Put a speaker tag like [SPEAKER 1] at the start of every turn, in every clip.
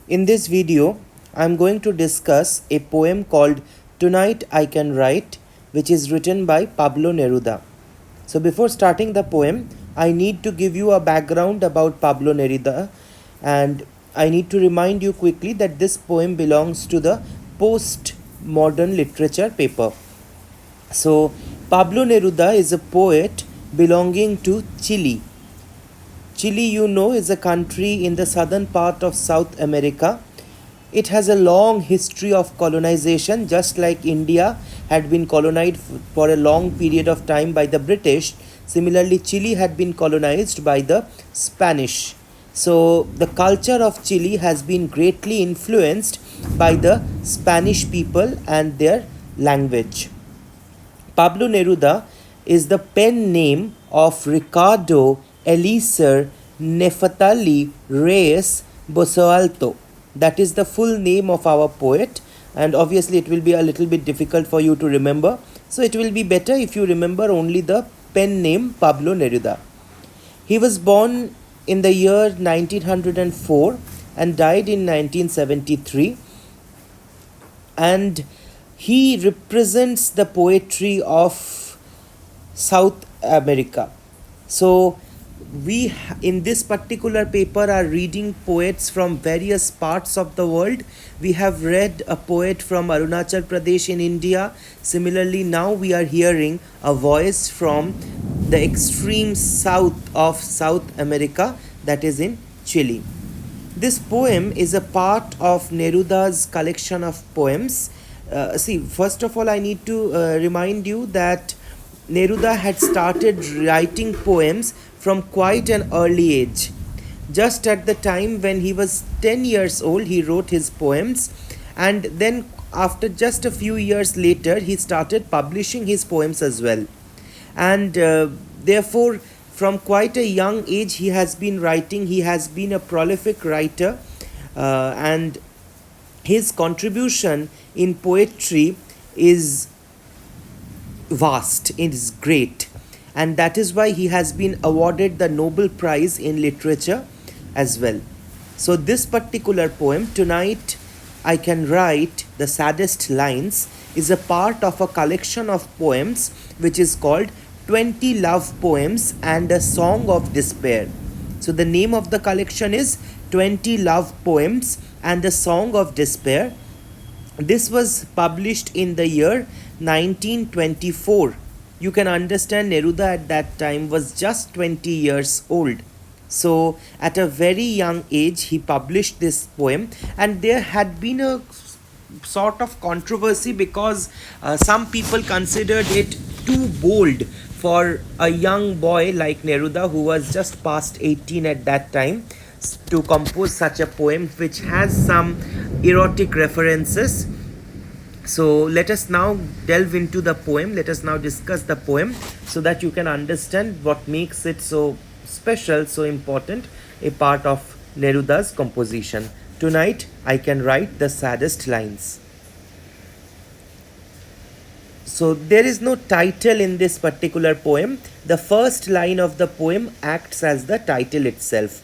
[SPEAKER 1] In this video, I am going to discuss a poem called Tonight I Can Write, which is written by Pablo Neruda. So, before starting the poem, I need to give you a background about Pablo Neruda, and I need to remind you quickly that this poem belongs to the post modern literature paper. So, Pablo Neruda is a poet belonging to Chile. Chile, you know, is a country in the southern part of South America. It has a long history of colonization, just like India had been colonized for a long period of time by the British. Similarly, Chile had been colonized by the Spanish. So, the culture of Chile has been greatly influenced by the Spanish people and their language. Pablo Neruda is the pen name of Ricardo Eliezer Nefatali Reyes Bosalto. That is the full name of our poet, and obviously it will be a little bit difficult for you to remember. So it will be better if you remember only the pen name Pablo Neruda. He was born in the year 1904 and died in 1973, and he represents the poetry of South America. So we in this particular paper are reading poets from various parts of the world. We have read a poet from Arunachal Pradesh in India. Similarly, now we are hearing a voice from the extreme south of South America, that is in Chile. This poem is a part of Neruda's collection of poems. First of all, I need to remind you that Neruda had started writing poems from quite an early age. Just at the time when he was 10 years old, he wrote his poems, and then after just a few years later, he started publishing his poems as well. And therefore, from quite a young age, he has been writing, he has been a prolific writer, and his contribution in poetry is vast, it is great, and that is why he has been awarded the Nobel Prize in Literature as well. So, this particular poem, Tonight I Can Write the Saddest Lines, is a part of a collection of poems which is called 20 Love Poems and a Song of Despair. So, the name of the collection is 20 Love Poems and a Song of Despair. This was published in the year 1924. You can understand Neruda at that time was just 20 years old. So, at a very young age, he published this poem, and there had been a sort of controversy because some people considered it too bold for a young boy like Neruda, who was just past 18 at that time, to compose such a poem which has some erotic references. So let us now delve into the poem. Let us now discuss the poem so that you can understand what makes it so special, so important, a part of Neruda's composition. Tonight I Can Write the Saddest Lines. So there is no title in this particular poem. The first line of the poem acts as the title itself.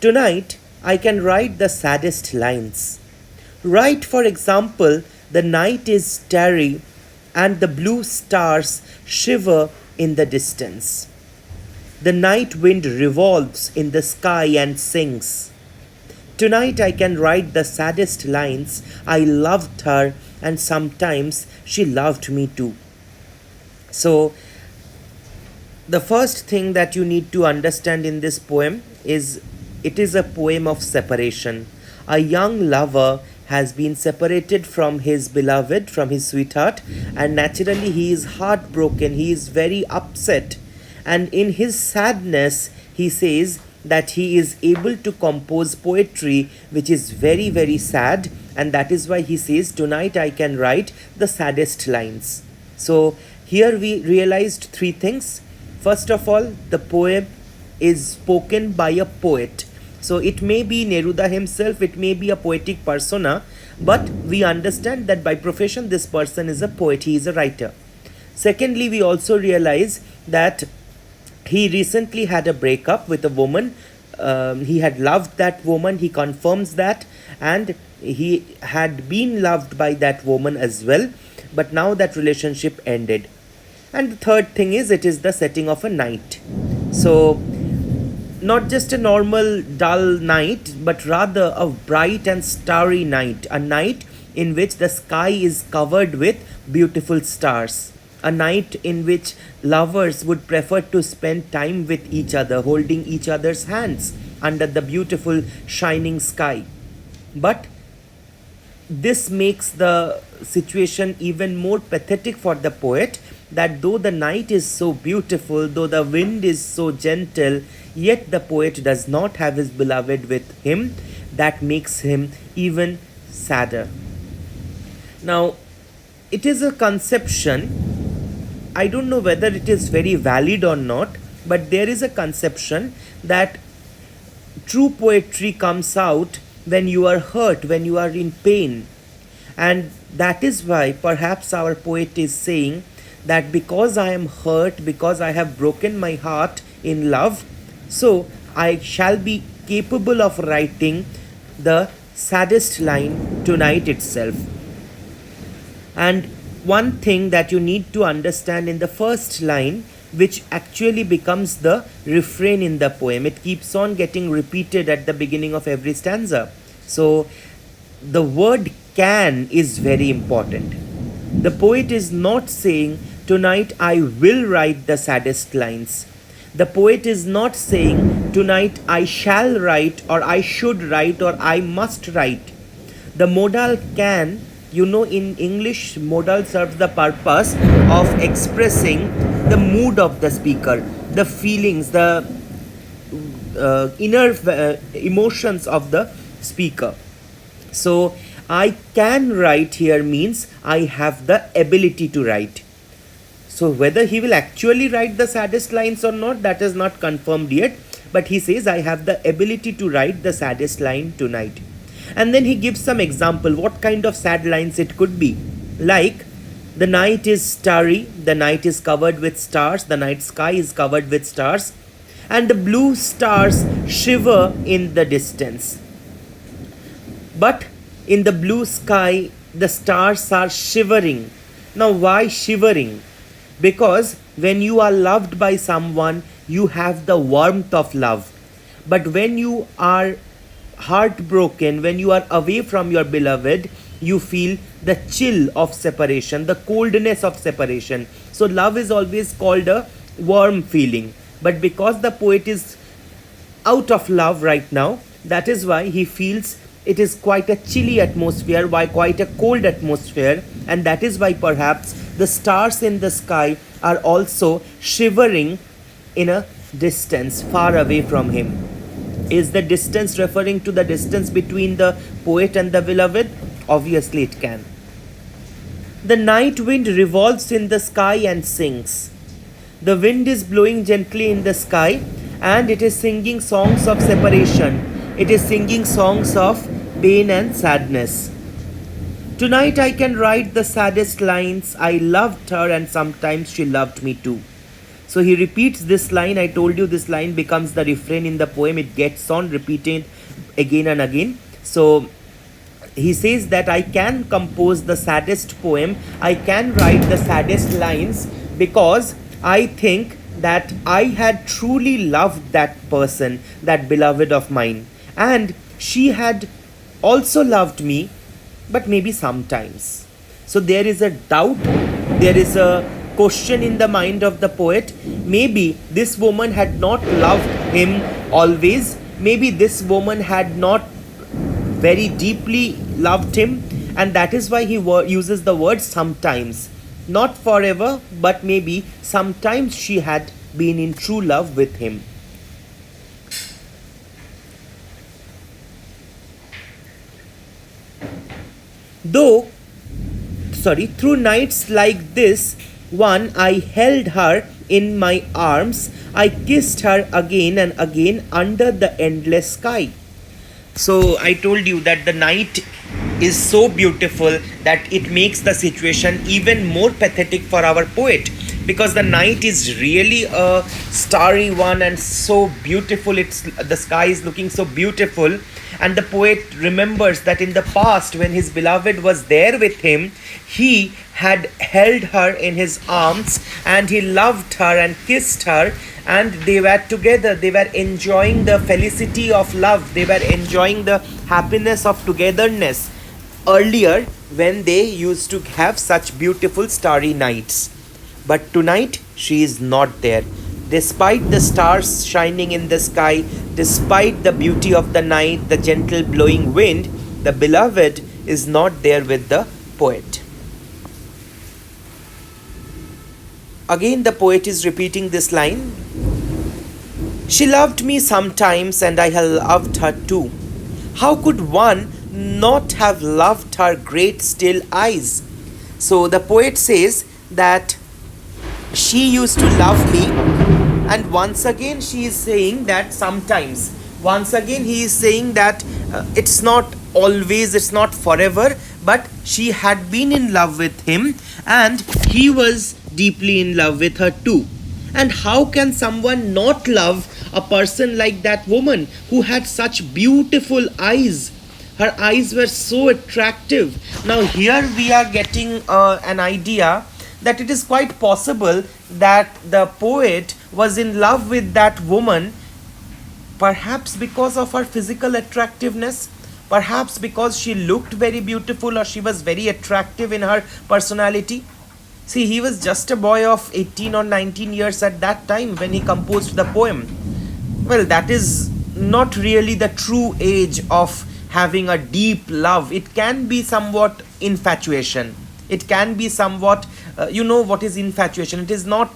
[SPEAKER 1] Tonight I can write the saddest lines. Write, for example, the night is starry and the blue stars shiver in the distance. The night wind revolves in the sky and sings. Tonight I can write the saddest lines. I loved her and sometimes she loved me too. So, the first thing that you need to understand in this poem is it is a poem of separation. A young lover has been separated from his beloved, from his sweetheart, and naturally he is heartbroken, he is very upset, and in his sadness he says that he is able to compose poetry which is very, very sad, and that is why he says, Tonight I can write the saddest lines. So here we realized three things. First of all, the poem is spoken by a poet. So it may be Neruda himself, it may be a poetic persona, but we understand that by profession this person is a poet, he is a writer. Secondly, we also realize that he recently had a breakup with a woman he had loved that woman, he confirms that, and he had been loved by that woman as well, but now that relationship ended. And the third thing is, it is the setting of a night. So not just a normal dull night, but rather a bright and starry night, a night in which the sky is covered with beautiful stars, a night in which lovers would prefer to spend time with each other, holding each other's hands under the beautiful shining sky. But this makes the situation even more pathetic for the poet, that though the night is so beautiful, though the wind is so gentle, yet the poet does not have his beloved with him. That makes him even sadder. Now, it is a conception, I don't know whether it is very valid or not, but there is a conception that true poetry comes out when you are hurt, when you are in pain. And that is why perhaps our poet is saying that because I am hurt, because I have broken my heart in love, so I shall be capable of writing the saddest line tonight itself. And one thing that you need to understand in the first line, which actually becomes the refrain in the poem, it keeps on getting repeated at the beginning of every stanza. So the word can is very important. The poet is not saying, tonight I will write the saddest lines. The poet is not saying, tonight I shall write, or I should write, or I must write. The modal can, in English, modal serves the purpose of expressing the mood of the speaker, the feelings, the inner emotions of the speaker. So, I can write here means I have the ability to write. So, whether he will actually write the saddest lines or not, that is not confirmed yet. But he says, I have the ability to write the saddest line tonight. And then he gives some example, what kind of sad lines it could be. Like, the night is starry, the night is covered with stars, the night sky is covered with stars, and the blue stars shiver in the distance. But in the blue sky, the stars are shivering. Now, why shivering? Because when you are loved by someone, you have the warmth of love. But when you are heartbroken, when you are away from your beloved, you feel the chill of separation, the coldness of separation. So love is always called a warm feeling. But because the poet is out of love right now, that is why he feels it is quite a chilly atmosphere, why quite a cold atmosphere, and that is why perhaps the stars in the sky are also shivering in a distance far away from him. Is the distance referring to the distance between the poet and the beloved? Obviously it can. The night wind revolves in the sky and sings. The wind is blowing gently in the sky and it is singing songs of separation. It is singing songs of pain and sadness. Tonight I can write the saddest lines. I loved her and sometimes she loved me too. So he repeats this line. I told you this line becomes the refrain in the poem. It gets on repeated again and again. So he says that I can compose the saddest poem. I can write the saddest lines because I think that I had truly loved that person, that beloved of mine. And she had also loved me, but maybe sometimes. So there is a doubt, there is a question in the mind of the poet. Maybe this woman had not loved him always. Maybe this woman had not very deeply loved him, and that is why he uses the word sometimes. Not forever, but maybe sometimes she had been in true love with him. Through nights like this one, I held her in my arms. I kissed her again and again under the endless sky. So I told you that the night is so beautiful that it makes the situation even more pathetic for our poet. because the night is really a starry one and so beautiful. It's the sky is looking so beautiful, and the poet remembers that in the past, when his beloved was there with him, he had held her in his arms and he loved her and kissed her, and they were together. They were enjoying the felicity of love, they were enjoying the happiness of togetherness earlier, when they used to have such beautiful starry nights. But tonight she is not there. Despite the stars shining in the sky, despite the beauty of the night, the gentle blowing wind, the beloved is not there with the poet. Again, the poet is repeating this line. She loved me sometimes, and I have loved her too. How could one not have loved her great still eyes? So the poet says that she used to love me, and once again she is saying that sometimes. Once again he is saying that it's not always, it's not forever, but she had been in love with him and he was deeply in love with her too. And how can someone not love a person like that woman who had such beautiful eyes? Her eyes were so attractive. Now here we are getting an idea that it is quite possible that the poet was in love with that woman, perhaps because of her physical attractiveness, perhaps because she looked very beautiful or she was very attractive in her personality. See, he was just a boy of 18 or 19 years at that time when he composed the poem. Well, that is not really the true age of having a deep love. It can be somewhat infatuation. It can be somewhat, what is infatuation? It is not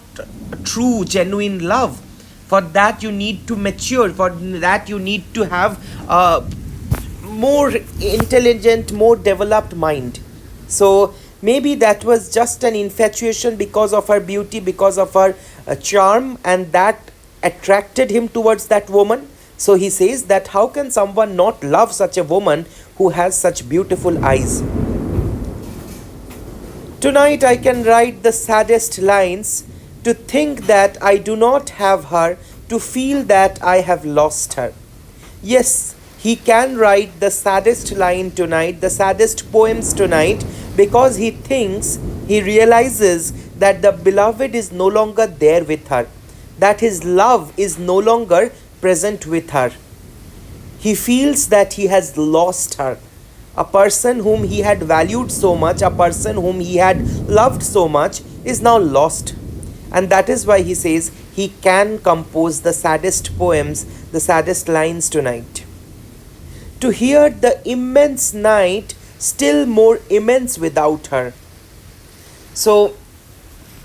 [SPEAKER 1] true, genuine love. For that you need to mature. For that you need to have a more intelligent, more developed mind. So maybe that was just an infatuation because of her beauty, because of her charm, and that attracted him towards that woman. So he says that how can someone not love such a woman who has such beautiful eyes? Tonight I can write the saddest lines, to think that I do not have her, to feel that I have lost her. Yes, he can write the saddest line tonight, the saddest poems tonight, because he thinks, he realizes that the beloved is no longer there with her, that his love is no longer present with her. He feels that he has lost her. A person whom he had valued so much, a person whom he had loved so much, is now lost. And that is why he says he can compose the saddest poems, the saddest lines tonight. To hear the immense night still more immense without her. So,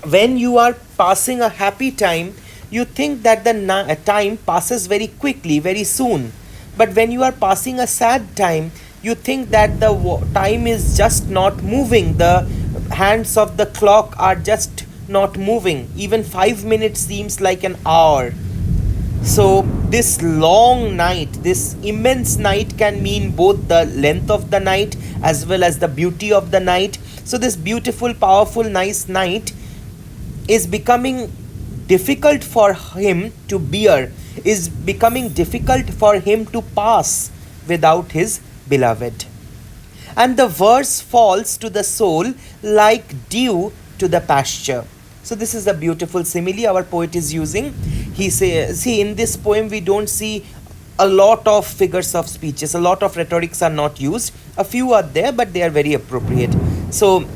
[SPEAKER 1] when you are passing a happy time, you think that the time passes very quickly, very soon. But when you are passing a sad time, you think that the time is just not moving. The hands of the clock are just not moving. Even 5 minutes seems like an hour. So this long night, this immense night can mean both the length of the night as well as the beauty of the night. So this beautiful, powerful, nice night is becoming difficult for him to bear, is becoming difficult for him to pass without his beloved. And the verse falls to the soul like dew to the pasture. So this is a beautiful simile our poet is using. He says, see, in this poem we don't see a lot of figures of speeches, a lot of rhetorics are not used. A few are there, but they are very appropriate. So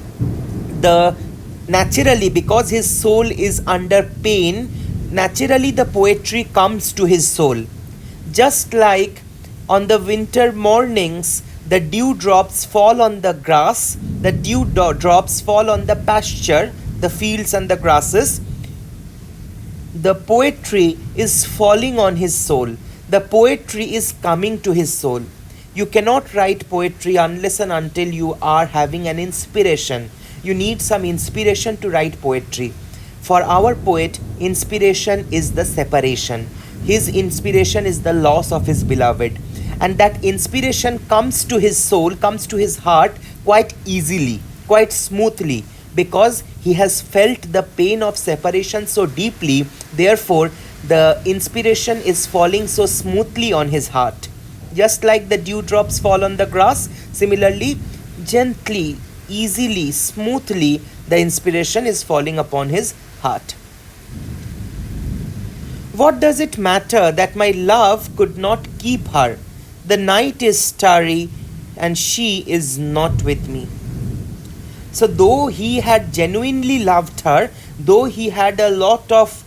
[SPEAKER 1] naturally, because his soul is under pain, naturally the poetry comes to his soul. Just like on the winter mornings, the dewdrops fall on the grass, the dewdrops fall on the pasture, the fields and the grasses. The poetry is falling on his soul. The poetry is coming to his soul. You cannot write poetry unless and until you are having an inspiration. You need some inspiration to write poetry. For our poet, inspiration is the separation. His inspiration is the loss of his beloved. And that inspiration comes to his soul, comes to his heart quite easily, quite smoothly, because he has felt the pain of separation so deeply. Therefore, the inspiration is falling so smoothly on his heart. Just like the dewdrops fall on the grass, similarly, gently, easily, smoothly, the inspiration is falling upon his heart. What does it matter that my love could not keep her? The night is starry and she is not with me. So, though he had genuinely loved her, though he had a lot of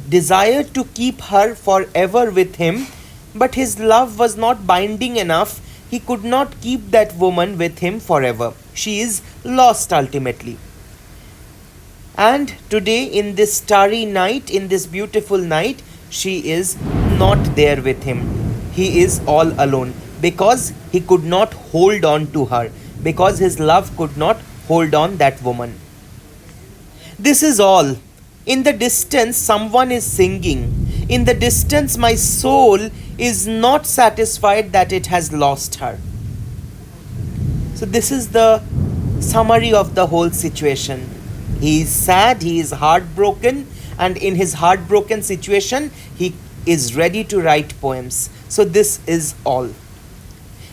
[SPEAKER 1] desire to keep her forever with him, but his love was not binding enough. He could not keep that woman with him forever. She is lost ultimately. And today, in this starry night, in this beautiful night, she is not there with him. He is all alone because he could not hold on to her, because his love could not hold on that woman. This is all. In the distance, someone is singing. In the distance, my soul is not satisfied that it has lost her. So, this is the summary of the whole situation. He is sad, he is heartbroken, and in his heartbroken situation, he is ready to write poems. So, this is all.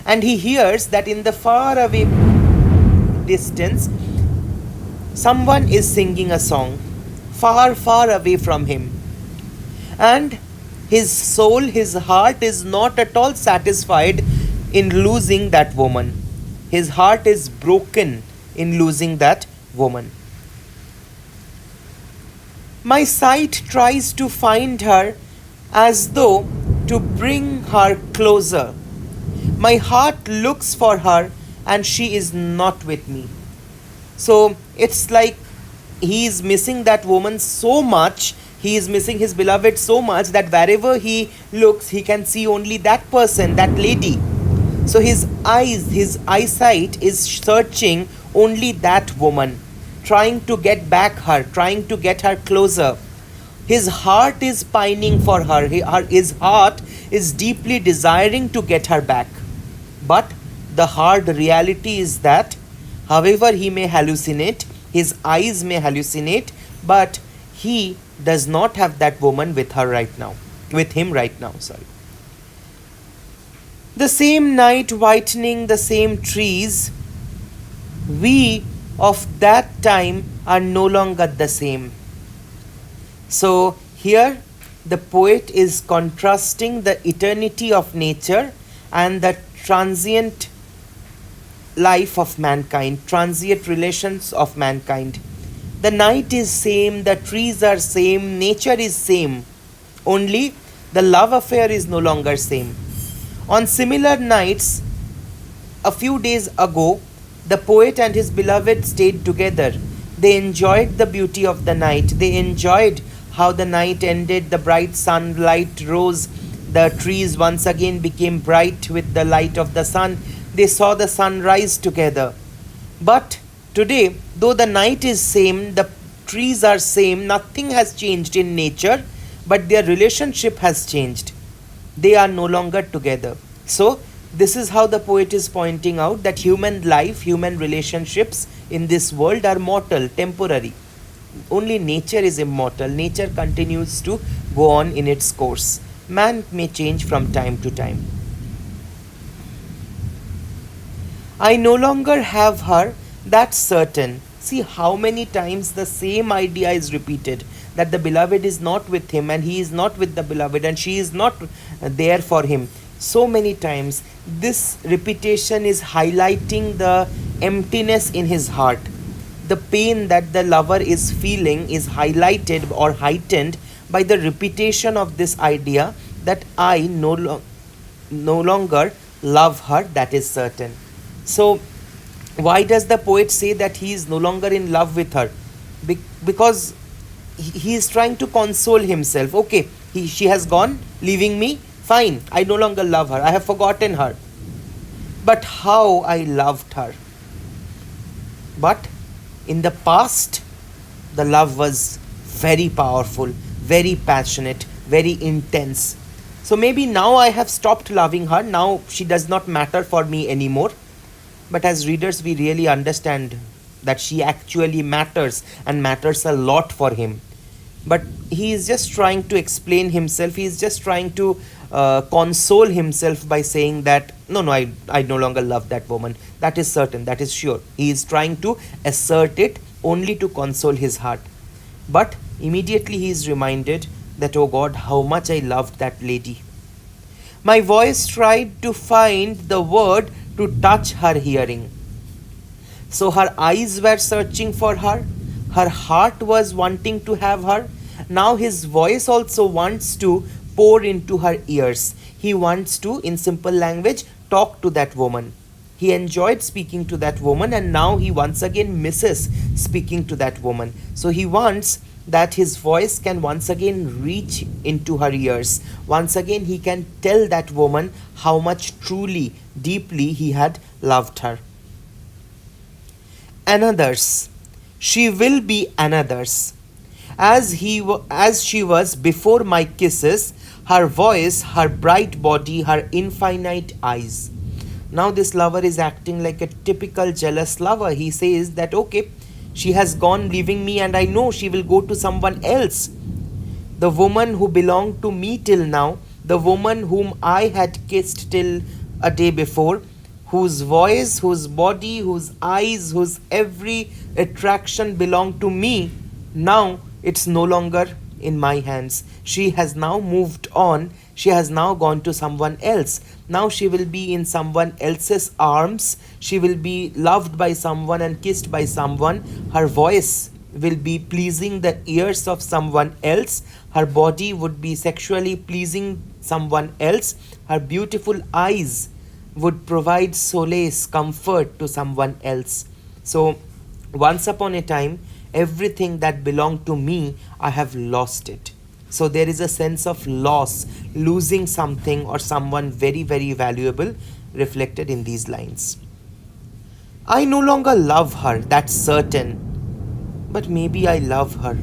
[SPEAKER 1] And he hears that in the far away distance, someone is singing a song far, far away from him. And his soul, his heart is not at all satisfied in losing that woman. His heart is broken in losing that woman. My sight tries to find her as though to bring her closer. My heart looks for her and she is not with me. So it's like he is missing that woman so much, he is missing his beloved so much that wherever he looks, he can see only that person, that lady. So his eyes, his eyesight is searching only that woman, trying to get back her, trying to get her closer. His heart is pining for her. His heart is deeply desiring to get her back. But the hard reality is that, however he may hallucinate, his eyes may hallucinate, but he does not have that woman with her right now, with him right now, sorry. The same night whitening the same trees, we of that time are no longer the same. So here the poet is contrasting the eternity of nature and the transient life of mankind, transient relations of mankind. The night is same, the trees are same, nature is same. Only the love affair is no longer same. On similar nights, a few days ago, the poet and his beloved stayed together. They enjoyed the beauty of the night. They enjoyed how the night ended, the bright sunlight rose, the trees once again became bright with the light of the sun. They saw the sun rise together. But today, though the night is same, the trees are same, nothing has changed in nature, but their relationship has changed. They are no longer together. So, this is how the poet is pointing out that human life, human relationships in this world are mortal, temporary. Only nature is immortal. Nature continues to go on in its course. Man may change from time to time. I no longer have her, that's certain. See how many times the same idea is repeated, that the beloved is not with him and he is not with the beloved and she is not there for him. So many times this repetition is highlighting the emptiness in his heart. The pain that the lover is feeling is highlighted or heightened by the repetition of this idea that I no longer love her, that is certain. So why does the poet say that he is no longer in love with her? Because he is trying to console himself. Okay, she has gone, leaving me, fine, I no longer love her, I have forgotten her. But how I loved her. But in the past, the love was very powerful, very passionate, very intense. So maybe now I have stopped loving her, now she does not matter for me anymore. But as readers, we really understand that she actually matters and matters a lot for him. But he is just trying to explain himself, he is just trying to console himself by saying that no, no, I no longer love that woman. That is certain, that is sure. He is trying to assert it only to console his heart. But immediately he is reminded that, oh God, how much I loved that lady. My voice tried to find the word to touch her hearing. So her eyes were searching for her heart was wanting to have her. Now his voice also wants to pour into her ears. He wants to, in simple language, talk to that woman. He enjoyed speaking to that woman, and now he once again misses speaking to that woman. So he wants that his voice can once again reach into her ears. Once again, he can tell that woman how much truly, deeply he had loved her. Another's. She will be another's. As she was before my kisses, her voice, her bright body, her infinite eyes. Now this lover is acting like a typical jealous lover. He says that okay, she has gone leaving me and I know she will go to someone else. The woman who belonged to me till now, the woman whom I had kissed till a day before, whose voice, whose body, whose eyes, whose every attraction belonged to me, now it's no longer in my hands. She has now moved on. She has now gone to someone else. Now she will be in someone else's arms. She will be loved by someone and kissed by someone. Her voice will be pleasing the ears of someone else. Her body would be sexually pleasing someone else. Her beautiful eyes would provide solace, comfort to someone else. So, once upon a time, everything that belonged to me, I have lost it. So, there is a sense of loss, losing something or someone very, very valuable reflected in these lines. I no longer love her, that's certain, but maybe I love her.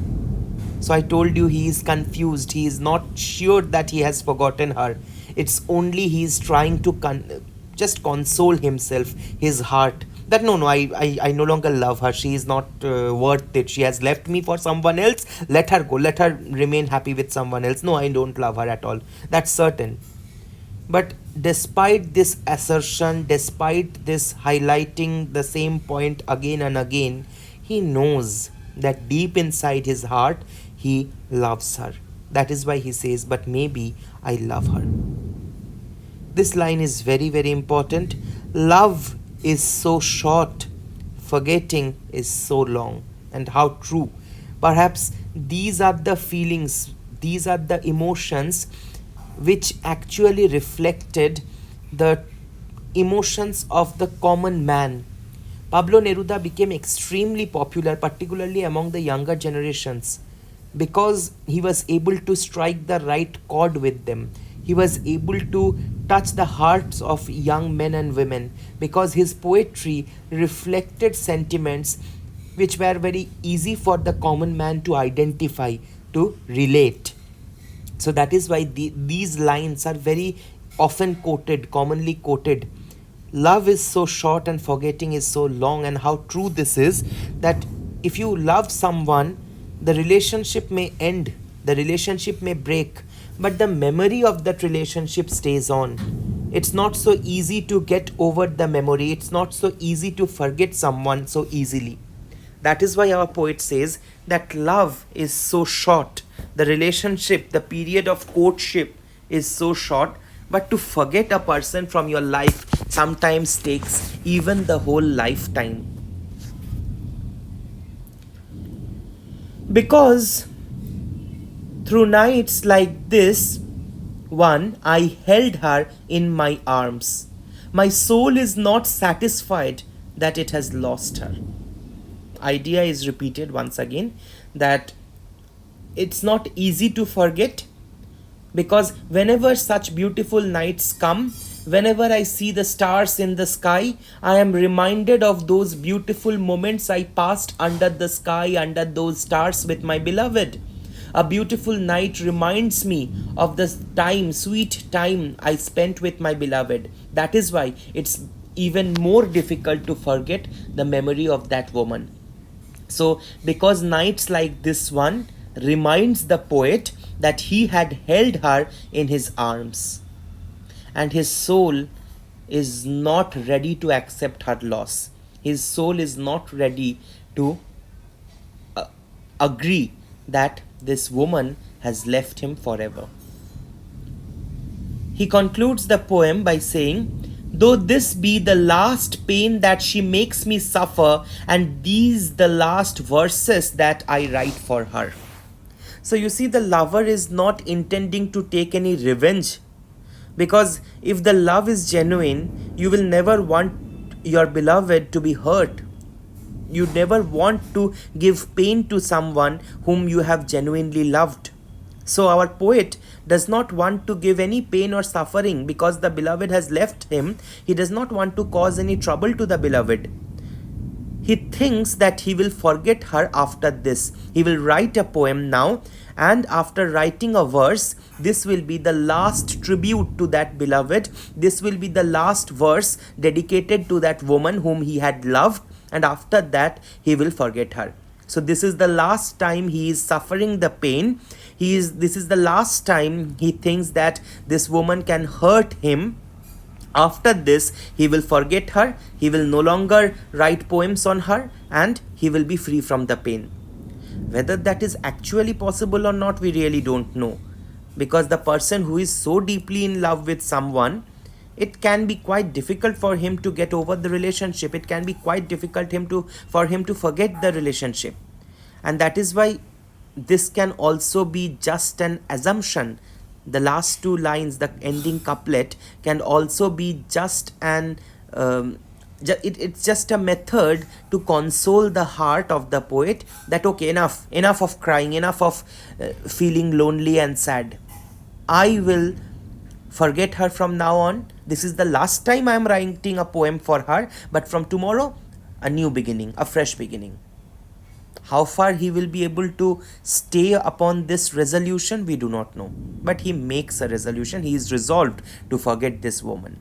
[SPEAKER 1] So I told you he is confused. He is not sure that he has forgotten her. It's only he is trying to just console himself, his heart. That no, I no longer love her. She is not worth it. She has left me for someone else. Let her go. Let her remain happy with someone else. No, I don't love her at all. That's certain. But despite this assertion, despite this highlighting the same point again and again, he knows that deep inside his heart, he loves her. That is why he says, but maybe I love her. This line is very, very important. Love is so short, forgetting is so long. And how true. Perhaps these are the feelings, these are the emotions which actually reflected the emotions of the common man. Pablo Neruda became extremely popular, particularly among the younger generations, because he was able to strike the right chord with them. He was able to touch the hearts of young men and women because his poetry reflected sentiments which were very easy for the common man to identify, to relate. So that is why these lines are very often quoted, commonly quoted. Love is so short and forgetting is so long, and how true this is that if you love someone, the relationship may end, the relationship may break, but the memory of that relationship stays on. It's not so easy to get over the memory, it's not so easy to forget someone so easily. That is why our poet says that love is so short, the relationship, the period of courtship is so short, but to forget a person from your life sometimes takes even the whole lifetime. Because through nights like this, one, I held her in my arms. My soul is not satisfied that it has lost her. Idea is repeated once again that it's not easy to forget, because whenever such beautiful nights come, whenever I see the stars in the sky, I am reminded of those beautiful moments I passed under the sky, under those stars with my beloved. A beautiful night reminds me of the time, sweet time I spent with my beloved. That is why it's even more difficult to forget the memory of that woman. So, because nights like this one reminds the poet that he had held her in his arms, and his soul is not ready to accept her loss. His soul is not ready to agree that this woman has left him forever. He concludes the poem by saying, "Though this be the last pain that she makes me suffer, and these the last verses that I write for her." So you see, the lover is not intending to take any revenge, because if the love is genuine, you will never want your beloved to be hurt. You never want to give pain to someone whom you have genuinely loved. So, our poet does not want to give any pain or suffering because the beloved has left him. He does not want to cause any trouble to the beloved. He thinks that he will forget her after this. He will write a poem now, and after writing a verse, this will be the last tribute to that beloved. This will be the last verse dedicated to that woman whom he had loved, and after that, he will forget her. So, this is the last time he is suffering the pain. This is the last time he thinks that this woman can hurt him. After this, he will forget her, he will no longer write poems on her, and he will be free from the pain. Whether that is actually possible or not, we really don't know. Because the person who is so deeply in love with someone, it can be quite difficult for him to get over the relationship. It can be quite difficult for him to forget the relationship. And that is why this can also be just an assumption. The last two lines, the ending couplet, can also be just it's just a method to console the heart of the poet that okay, enough of crying, enough of feeling lonely and sad. I will forget her from now on. This is the last time I am writing a poem for her, but from tomorrow, a new beginning, a fresh beginning. How far he will be able to stay upon this resolution, we do not know. But he makes a resolution. He is resolved to forget this woman.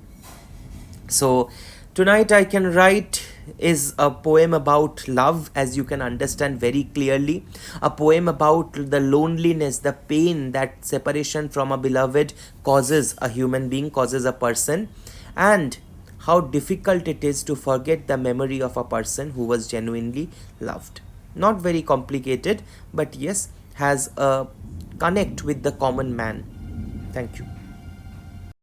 [SPEAKER 1] So, Tonight I Can Write is a poem about love, as you can understand very clearly. A poem about the loneliness, the pain that separation from a beloved causes a human being, causes a person, and how difficult it is to forget the memory of a person who was genuinely loved. Not very complicated, but yes, has a connect with the common man. Thank you.